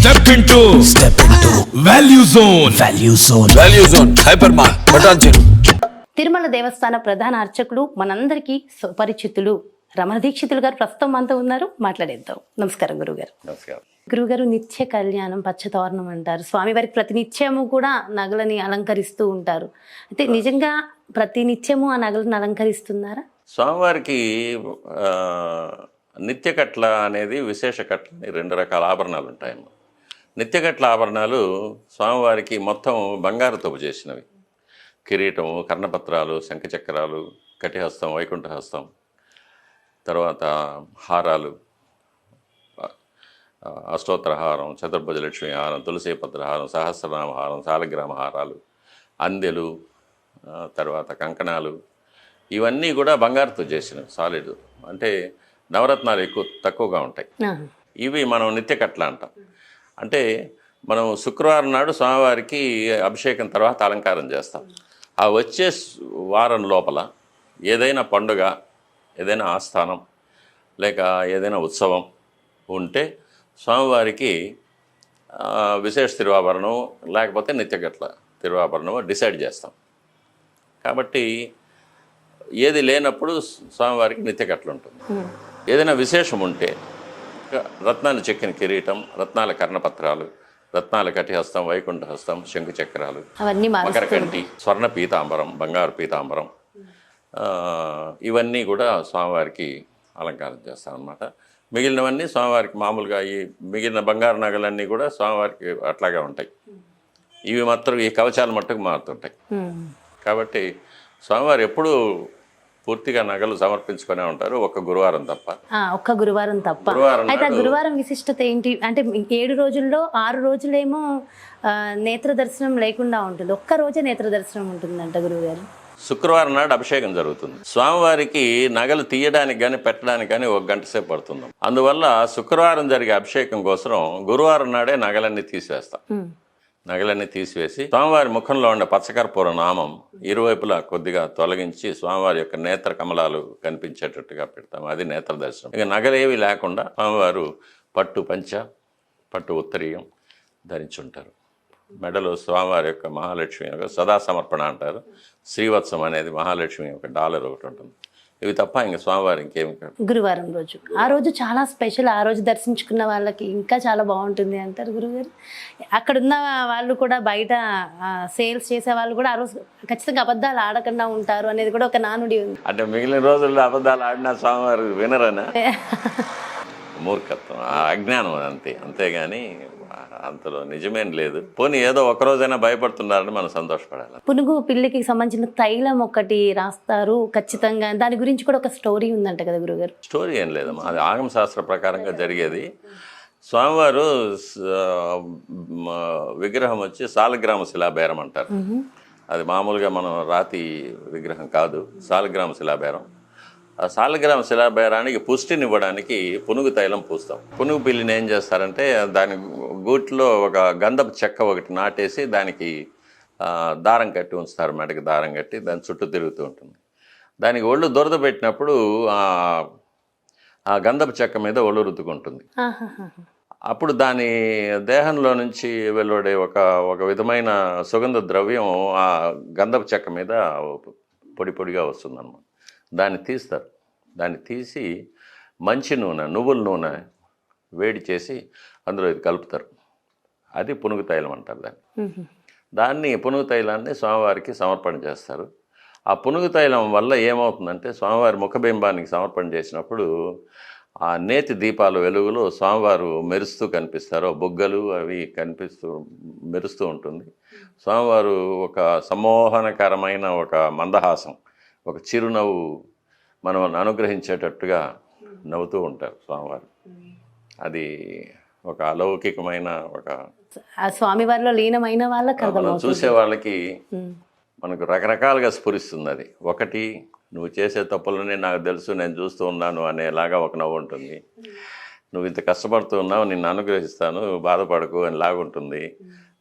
Step into value zone hyper mart Patancheru. Tirumala దేవస్థాన ప్రధాన అర్చకులు మనందరికీ సుపరిచితులు రమణ దీక్షితులు గారు ప్రస్తుతం మనతో ఉన్నారు. మాట్లాడేద్దాం. నమస్కారం గురుగారు. నమస్కారం. గురుగారు, నిత్య కళ్యాణం పచ్చతోరణం అంటారు. స్వామివారికి ప్రతి నిత్యము కూడా నగలని అలంకరిస్తూ ఉంటారు. అయితే నిజంగా ప్రతి నిత్యము ఆ నగలను అలంకరిస్తున్నారా? స్వామివారికి నిత్య కట్ల అనేది విశేష కట్ల అని 2 రకాల ఆభరణాలు ఉంటాయన్నమాట. నిత్య కట్ల ఆభరణాలు స్వామివారికి మొత్తం బంగారుతో చేసినవి. కిరీటము, కర్ణపత్రాలు, శంఖచక్రాలు, కటిహస్తం, వైకుంఠహస్తం, తర్వాత హారాలు, అష్టోత్తర హారం, చతుర్భుజ లక్ష్మీ హారం, తులసీపత్ర హారం, సహస్రనామ హారం, శాలగ్రామ హారాలు, అందెలు, తర్వాత కంకణాలు, ఇవన్నీ కూడా బంగారుతో చేసినవి. సాలిడ్ అంటే నవరత్నాలు తక్కువగా ఉంటాయి. ఇవి మనం నిత్య కట్ల అంటాం. అంటే మనం శుక్రవారం నాడు స్వామివారికి అభిషేకం తర్వాత అలంకారం చేస్తాం. ఆ వచ్చే వారం లోపల ఏదైనా పండుగ, ఏదైనా ఆస్థానం, లేక ఏదైనా ఉత్సవం ఉంటే స్వామివారికి విశేష తిరువాభరణం లేకపోతే నిత్యగట్ల తిరువాభరణం డిసైడ్ చేస్తాం. కాబట్టి ఏది లేనప్పుడు స్వామివారికి నిత్యగట్లు ఉంటుంది. ఏదైనా విశేషం ఉంటే రత్నాలు చెక్కిన కిరీటం, రత్నాల కర్ణపత్రాలు, రత్నాల కటిహస్తం, వైకుంఠహస్తం, శంఖచక్రాలు, మకరకంటి, స్వర్ణ పీతాంబరం, బంగారు పీతాంబరం, ఇవన్నీ కూడా స్వామివారికి అలంకారం చేస్తాం అన్నమాట. మిగిలినవన్నీ స్వామివారికి మామూలుగా ఈ మిగిలిన బంగారు నగలన్నీ కూడా స్వామివారికి అట్లాగే ఉంటాయి. ఇవి మాత్రం ఈ కవచాలు మట్టుకు మారుతుంటాయి. కాబట్టి స్వామివారు ఎప్పుడూ పూర్తిగా నగలు సమర్పించుకునే ఉంటారు, ఒక్క గురువారం తప్ప. ఒక్క గురువారం తప్ప. అయితే ఆ గురువారం విశిష్టత ఏంటి అంటే 7 రోజుల్లో 6 రోజులేమో నేత్ర దర్శనం లేకుండా ఉంటుంది, ఒక్క రోజే నేత్ర దర్శనం ఉంటుందంట గురువుగారు. శుక్రవారం నాడు అభిషేకం జరుగుతుంది. స్వామివారికి నగలు తీయడానికి కానీ పెట్టడానికి కానీ 1 గంట సేపు పడుతుంది. అందువల్ల శుక్రవారం జరిగే అభిషేకం కోసం గురువారం నాడే నగలన్నీ తీసివేస్తాం. నగలన్నీ తీసివేసి స్వామివారి ముఖంలో ఉండే పచ్చకర్పూర నామం ఇరువైపులా కొద్దిగా తొలగించి స్వామివారి యొక్క నేత్ర కమలాలు కనిపించేటట్టుగా పెడతాం. అది నేత్ర దర్శనం. ఇక నగలేవి లేకుండా స్వామివారు పట్టు పంచ, పట్టు ఉత్తరీయం ధరించుంటారు. మెడలో స్వామివారి యొక్క మహాలక్ష్మి యొక్క సదా సమర్పణ అంటారు. శ్రీవత్సం అనేది మహాలక్ష్మి యొక్క డాలర్ ఒకటి ఉంటుంది. ఇవి తప్ప ఇంకా స్వామివారి ఇంకేమి కాదు. గురువారం రోజు ఆ రోజు చాలా స్పెషల్. ఆ రోజు దర్శించుకున్న వాళ్ళకి ఇంకా చాలా బాగుంటుంది అంటారు గురుగారు. అక్కడున్న వాళ్ళు కూడా, బయట సేల్స్ చేసే వాళ్ళు కూడా ఆ రోజు ఖచ్చితంగా అబద్ధాలు ఆడకుండా ఉంటారు అనేది కూడా ఒక నానుడి ఉంది. అంటే మిగిలిన రోజుల్లో అబద్ధాలు ఆడినా స్వామివారు వినరనా? మూర్ఖత్వం, అజ్ఞానం అంతే. అంతేగాని అంతలో నిజమేం లేదు. పోనీ ఏదో ఒకరోజైనా భయపడుతున్నారని మనం సంతోషపడాలి. పునుగు పిల్లికి సంబంధించిన తైలం ఒకటి రాస్తారు ఖచ్చితంగా. దాని గురించి కూడా ఒక స్టోరీ ఉందంట కదా గురుగారు? స్టోరీ ఏం లేదమ్మా, అది ఆగమ శాస్త్ర ప్రకారంగా జరిగేది. స్వామివారు విగ్రహం వచ్చి సాలగ్రామ శిలాబేరం అంటారు. అది మామూలుగా మనం రాతి విగ్రహం కాదు, సాలగ్రామ శిలాబేరం. ఆ సాలగ్రామ శిలాబేరానికి పుష్టినివ్వడానికి పునుగు తైలం పూస్తాం. పునుగు పిల్లిని ఏం చేస్తారంటే దాని గూట్లో ఒక గంధపు చెక్క ఒకటి నాటేసి దానికి దారం కట్టి ఉంచుతారు. మెడకి దారం కట్టి దాని చుట్టూ తిరుగుతూ ఉంటుంది. దానికి ఒళ్ళు దురద పెట్టినప్పుడు ఆ గంధపు చెక్క మీద ఒళ్ళు రుద్దుకుంటుంది. అప్పుడు దాని దేహంలో నుంచి వెలువడే ఒక విధమైన సుగంధ ద్రవ్యం ఆ గంధపు చెక్క మీద పొడి పొడిగా వస్తుంది అన్నమాట. దాన్ని తీస్తారు. దాన్ని తీసి మంచి నూనె, నువ్వుల నూనె వేడి చేసి అందులో ఇది కలుపుతారు. అది పునుగు తైలం అంటారు దాన్ని పునుగు తైలాన్ని స్వామివారికి సమర్పణ చేస్తారు. ఆ పునుగు తైలం వల్ల ఏమవుతుందంటే స్వామివారి ముఖబింబానికి సమర్పణ చేసినప్పుడు ఆ నేతి దీపాల వెలుగులో స్వామివారు మెరుస్తూ కనిపిస్తారు. బుగ్గలు అవి మెరుస్తూ ఉంటుంది. స్వామివారు ఒక సమ్మోహనకరమైన ఒక మందహాసం, ఒక చిరునవ్వు మనం అనుగ్రహించేటట్టుగా నవ్వుతూ ఉంటారు స్వామివారు. అది ఒక అలౌకికమైన ఒక స్వామివారిలో లీనమైన వాళ్ళకి మనం చూసే వాళ్ళకి మనకు రకరకాలుగా స్ఫురిస్తుంది. అది ఒకటి, నువ్వు చేసే తప్పులనే నాకు తెలుసు, నేను చూస్తూ ఉన్నాను అనేలాగా ఒక నవ్వు ఉంటుంది. నువ్వు ఇంత కష్టపడుతూ ఉన్నావు, నిన్ను అనుగ్రహిస్తాను, బాధపడకు అని లాగుంటుంది.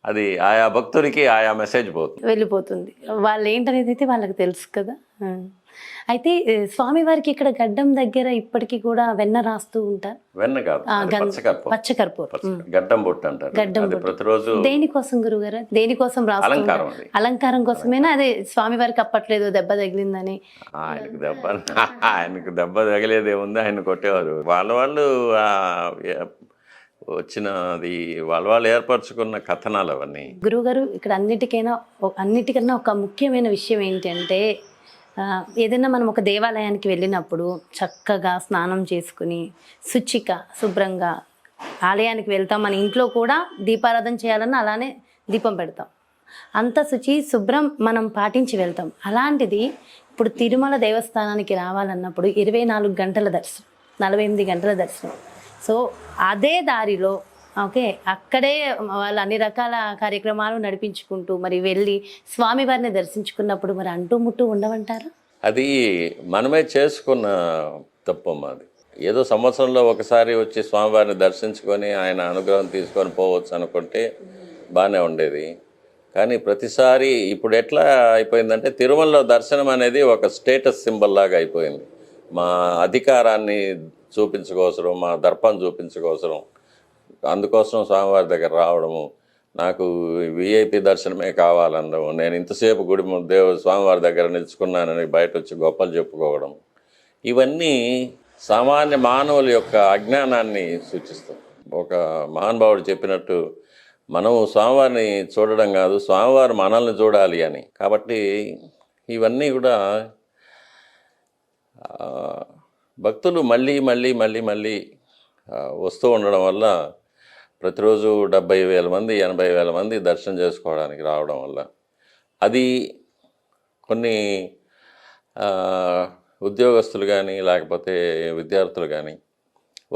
అది ఆయా భక్తుడికి ఆయా మెసేజ్ వెళ్ళిపోతుంది. వాళ్ళు ఏంటనేది అయితే వాళ్ళకి తెలుసు కదా. అయితే స్వామివారికి ఇక్కడ గడ్డం దగ్గర ఇప్పటికీ కూడా వెన్న రాస్తూ ఉంటారు. వెన్న కాదు, అది పచ్చకర్పూరం. పచ్చకర్పూరం, గడ్డం బొట్టు అంటారు. గడ్డం అది బొట్టు. ప్రతిరోజు దేనికోసం గురుగారు? దేనికోసం రాస్తూ అలంకారం ఉంటారు? అది. అలంకారం కోసమేనా? అదే స్వామివారికి అప్పట్లేదు దెబ్బ తగిలిందని. ఆయనకు దెబ్బ తగిలేదేముంది, ఆయన కొట్టేవారు. వాళ్ళు వచ్చినది వాళ్ళు ఏర్పరచుకున్న కథనాలు అవన్నీ. గురువుగారు ఇక్కడ అన్నిటికన్నా ఒక ముఖ్యమైన విషయం ఏంటంటే ఏదైనా మనం ఒక దేవాలయానికి వెళ్ళినప్పుడు చక్కగా స్నానం చేసుకుని శుభ్రంగా ఆలయానికి వెళ్తాం. మన ఇంట్లో కూడా దీపారాధన చేయాలన్నా అలానే దీపం పెడతాం. అంత శుభ్రం మనం పాటించి వెళ్తాం. అలాంటిది ఇప్పుడు తిరుమల దేవస్థానానికి రావాలన్నప్పుడు 24 గంటల దర్శనం, 48 గంటల దర్శనం. సో అదే దారిలో అక్కడే వాళ్ళు అన్ని రకాల కార్యక్రమాలు నడిపించుకుంటూ మరి వెళ్ళి స్వామివారిని దర్శించుకున్నప్పుడు మరి అంటూ ముట్టు ఉండవంటారా? అది మనమే చేసుకున్న తప్పమ్మా. అది ఏదో సంవత్సరంలో ఒకసారి వచ్చి స్వామివారిని దర్శించుకొని ఆయన అనుగ్రహం తీసుకొని పోవచ్చు అనుకుంటే బాగానే ఉండేది. కానీ ప్రతిసారి ఇప్పుడు ఎట్లా అయిపోయిందంటే తిరుమలలో దర్శనం అనేది ఒక స్టేటస్ సింబల్ లాగా అయిపోయింది. మా అధికారాన్ని చూపించుకోవసరం, మా దర్పం చూపించుకోవసరం, అందుకోసం స్వామివారి దగ్గర రావడము, నాకు విఐపి దర్శనమే కావాలనడం, నేను ఇంతసేపు స్వామివారి దగ్గర నిలుచుకున్నానని బయట వచ్చి గొప్పలు చెప్పుకోవడం, ఇవన్నీ సామాన్య మానవుల యొక్క అజ్ఞానాన్ని సూచిస్తాం. ఒక మహానుభావుడు చెప్పినట్టు మనం స్వామివారిని చూడడం కాదు, స్వామివారు మనల్ని చూడాలి అని. కాబట్టి ఇవన్నీ కూడా భక్తులు మళ్ళీ మళ్ళీ మళ్ళీ మళ్ళీ వస్తూ ఉండడం వల్ల ప్రతిరోజు 70,000 మంది 80,000 మంది దర్శనం చేసుకోవడానికి రావడం వల్ల అది కొన్ని ఉద్యోగస్తులు కానీ లేకపోతే విద్యార్థులు కానీ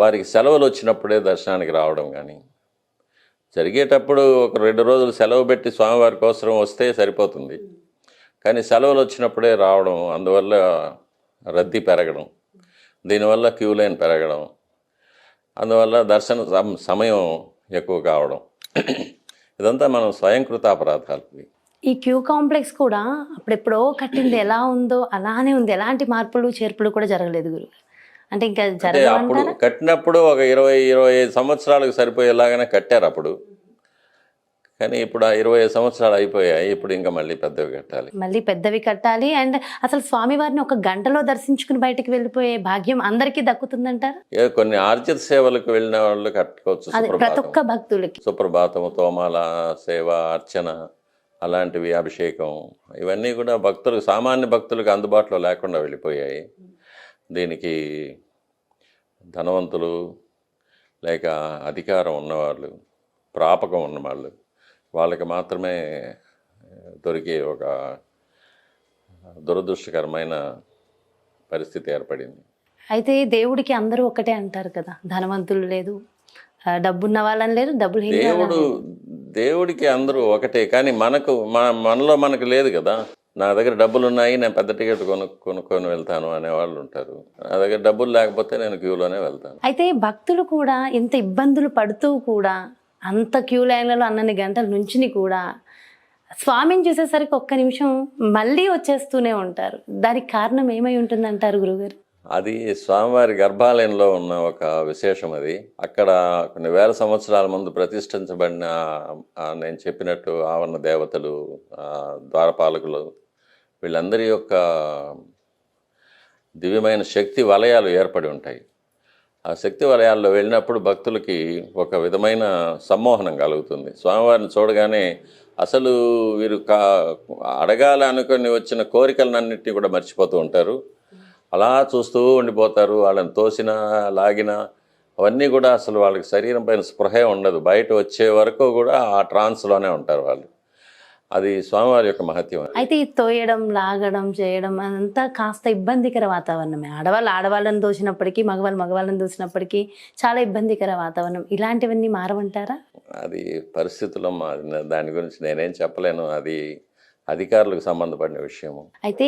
వారికి సెలవులు వచ్చినప్పుడే దర్శనానికి రావడం కానీ జరిగేటప్పుడు ఒక 2 రోజులు సెలవు పెట్టి స్వామివారి కోసం వస్తే సరిపోతుంది. కానీ సెలవులు వచ్చినప్పుడే రావడం, అందువల్ల రద్దీ పెరగడం, దీనివల్ల క్యూ లైన్ పెరగడం, అందువల్ల దర్శన సమయం ఎక్కువ కావడం, ఇదంతా మనం స్వయంకృత అపరాధాలు. ఈ క్యూ కాంప్లెక్స్ కూడా అప్పుడెప్పుడో కట్టింది ఎలా ఉందో అలానే ఉంది, ఎలాంటి మార్పులు చేర్పులు కూడా జరగలేదు గురు. అంటే ఇంకా అప్పుడు కట్టినప్పుడు ఒక 20-25 సంవత్సరాలకు సరిపోయేలాగానే కట్టారు అప్పుడు. కానీ ఇప్పుడు ఆ 25 సంవత్సరాలు అయిపోయాయి, ఇప్పుడు ఇంకా మళ్ళీ పెద్దవి కట్టాలి. అండ్ అసలు స్వామివారిని ఒక గంటలో దర్శించుకుని బయటకు వెళ్ళిపోయే భాగ్యం అందరికీ దక్కుతుందంటారు. కొన్ని ఆర్జిత సేవలకు వెళ్ళిన వాళ్ళు కట్టుకోవచ్చు, ప్రతి ఒక్క భక్తులకి సుప్రభాతము, తోమాల సేవ, అర్చన, అలాంటివి, అభిషేకం, ఇవన్నీ కూడా భక్తులకు, సామాన్య భక్తులకు అందుబాటులో లేకుండా వెళ్ళిపోయాయి. దీనికి ధనవంతులు లేక అధికారం ఉన్నవాళ్ళు, ప్రాపకం ఉన్నవాళ్ళు, వాళ్ళకి మాత్రమే దొరికే ఒక దురదృష్టకరమైన పరిస్థితి ఏర్పడింది. అయితే దేవుడికి అందరూ ఒకటే అంటారు కదా, ధనవంతులు లేదు, డబ్బున్న వాళ్ళని లేదు, దేవుడికి అందరూ ఒకటే. కానీ మనలో మనకు లేదు కదా. నా దగ్గర డబ్బులు ఉన్నాయి, నేను పెద్ద టికెట్ కొనుక్కొని వెళ్తాను అనేవాళ్ళు ఉంటారు. నా దగ్గర డబ్బులు లేకపోతే నేను క్యూలోనే వెళ్తాను. అయితే భక్తులు కూడా ఎంత ఇబ్బందులు పడుతూ కూడా అంత క్యూ లైన్లలో అన్నన్ని గంటల నుంచి కూడా స్వామిని చూసేసరికి ఒక్క నిమిషం మళ్ళీ వచ్చేస్తూనే ఉంటారు. దానికి కారణం ఏమై ఉంటుందంటారు గురుగారు? అది స్వామివారి గర్భాలయంలో ఉన్న ఒక విశేషం. అది అక్కడ కొన్ని వేల సంవత్సరాల ముందు ప్రతిష్ఠించబడిన నేను చెప్పినట్టు ఆవరణ దేవతలు, ద్వారపాలకులు, వీళ్ళందరి యొక్క దివ్యమైన శక్తి వలయాలు ఏర్పడి ఉంటాయి. ఆ శక్తి వలయాల్లో వెళ్ళినప్పుడు భక్తులకి ఒక విధమైన సమ్మోహనం కలుగుతుంది. స్వామివారిని చూడగానే అసలు వీరు అడగాలనుకొని వచ్చిన కోరికలన్నింటినీ కూడా మర్చిపోతూ ఉంటారు. అలా చూస్తూ ఉండిపోతారు. వాళ్ళని తోసినా లాగినా అవన్నీ కూడా అసలు వాళ్ళకి శరీరం పైన స్పృహే ఉండదు. బయట వచ్చే వరకు కూడా ఆ ట్రాన్స్లోనే ఉంటారు వాళ్ళు. అది స్వామివారి యొక్క మహత్యం. అయితే ఈ తోయడం, లాగడం, చేయడం అదంతా కాస్త ఇబ్బందికర వాతావరణమే. ఆడవాళ్ళని దోసినప్పటికీ, మగవాళ్ళని దోసినప్పటికీ చాలా ఇబ్బందికర వాతావరణం. ఇలాంటివన్నీ మారవంటారా? అది పరిస్థితుల్లో దాని గురించి నేనేం చెప్పలేను. అది అధికారులకు సంబంధపడిన విషయము. అయితే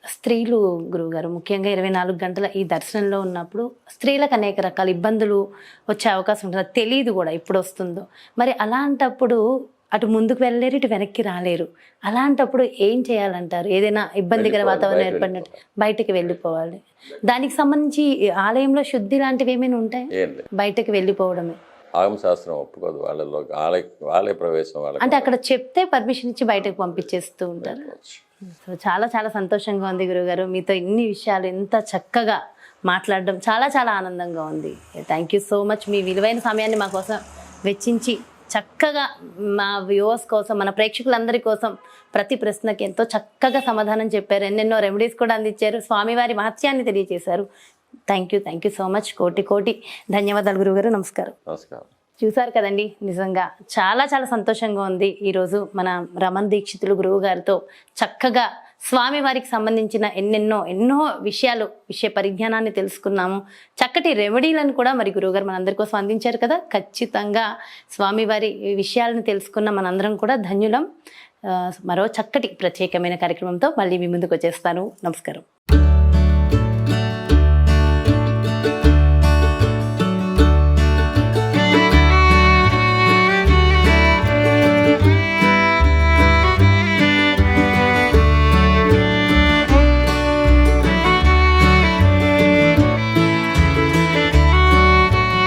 స్త్రీలు గురువుగారు ముఖ్యంగా 24 గంటల ఈ దర్శనంలో ఉన్నప్పుడు స్త్రీలకు అనేక రకాల ఇబ్బందులు వచ్చే అవకాశం ఉంటుంది. తెలియదు కూడా ఎప్పుడు వస్తుందో. మరి అలాంటప్పుడు అటు ముందుకు వెళ్ళలేరు, ఇటు వెనక్కి రాలేరు. అలాంటప్పుడు ఏం చేయాలంటారు? ఏదైనా ఇబ్బందికర వాతావరణం ఏర్పడినట్టు బయటకు వెళ్ళిపోవాలి. దానికి సంబంధించి ఆలయంలో శుద్ధి లాంటివి ఏమైనా ఉంటాయి? ఏం లేదు, బయటకు వెళ్ళిపోవడమే. ఆగమశాస్త్రం ఒప్పుకోదు వాళ్ళలో ఆలయ ప్రవేశం వాళ్ళకి. అంటే అక్కడ చెప్తే పర్మిషన్ ఇచ్చి బయటకు పంపించేస్తూ ఉంటారు. సో చాలా చాలా సంతోషంగా ఉంది గురుగారు, మీతో ఇన్ని విషయాలు ఎంత చక్కగా మాట్లాడడం చాలా చాలా ఆనందంగా ఉంది. Thank you so much. మీ విలువైన సమయాన్ని మా కోసం వెచ్చించి చక్కగా మా వ్యూవర్స్ కోసం, మన ప్రేక్షకులందరి కోసం ప్రతి ప్రశ్నకి ఎంతో చక్కగా సమాధానం చెప్పారు. ఎన్నెన్నో రెమెడీస్ కూడా అందించారు. స్వామివారి మహత్యాన్ని తెలియజేశారు. Thank you so much. కోటి కోటి ధన్యవాదాలు గురుగారు. నమస్కారం. నమస్కారం. చూసారు కదండి, నిజంగా చాలా చాలా సంతోషంగా ఉంది. ఈరోజు మన రమణ్ దీక్షితులు గురువు గారితో చక్కగా స్వామివారికి సంబంధించిన ఎన్నో విషయ పరిజ్ఞానాన్ని తెలుసుకున్నాము. చక్కటి రెమెడీలను కూడా మరి గురువుగారు మనందరి కోసం అందించారు కదా. ఖచ్చితంగా స్వామివారి విషయాలను తెలుసుకున్న మనందరం కూడా ధన్యులం. మరో చక్కటి ప్రత్యేకమైన కార్యక్రమంతో మళ్ళీ మీ ముందుకు వచ్చేస్తాను. నమస్కారం.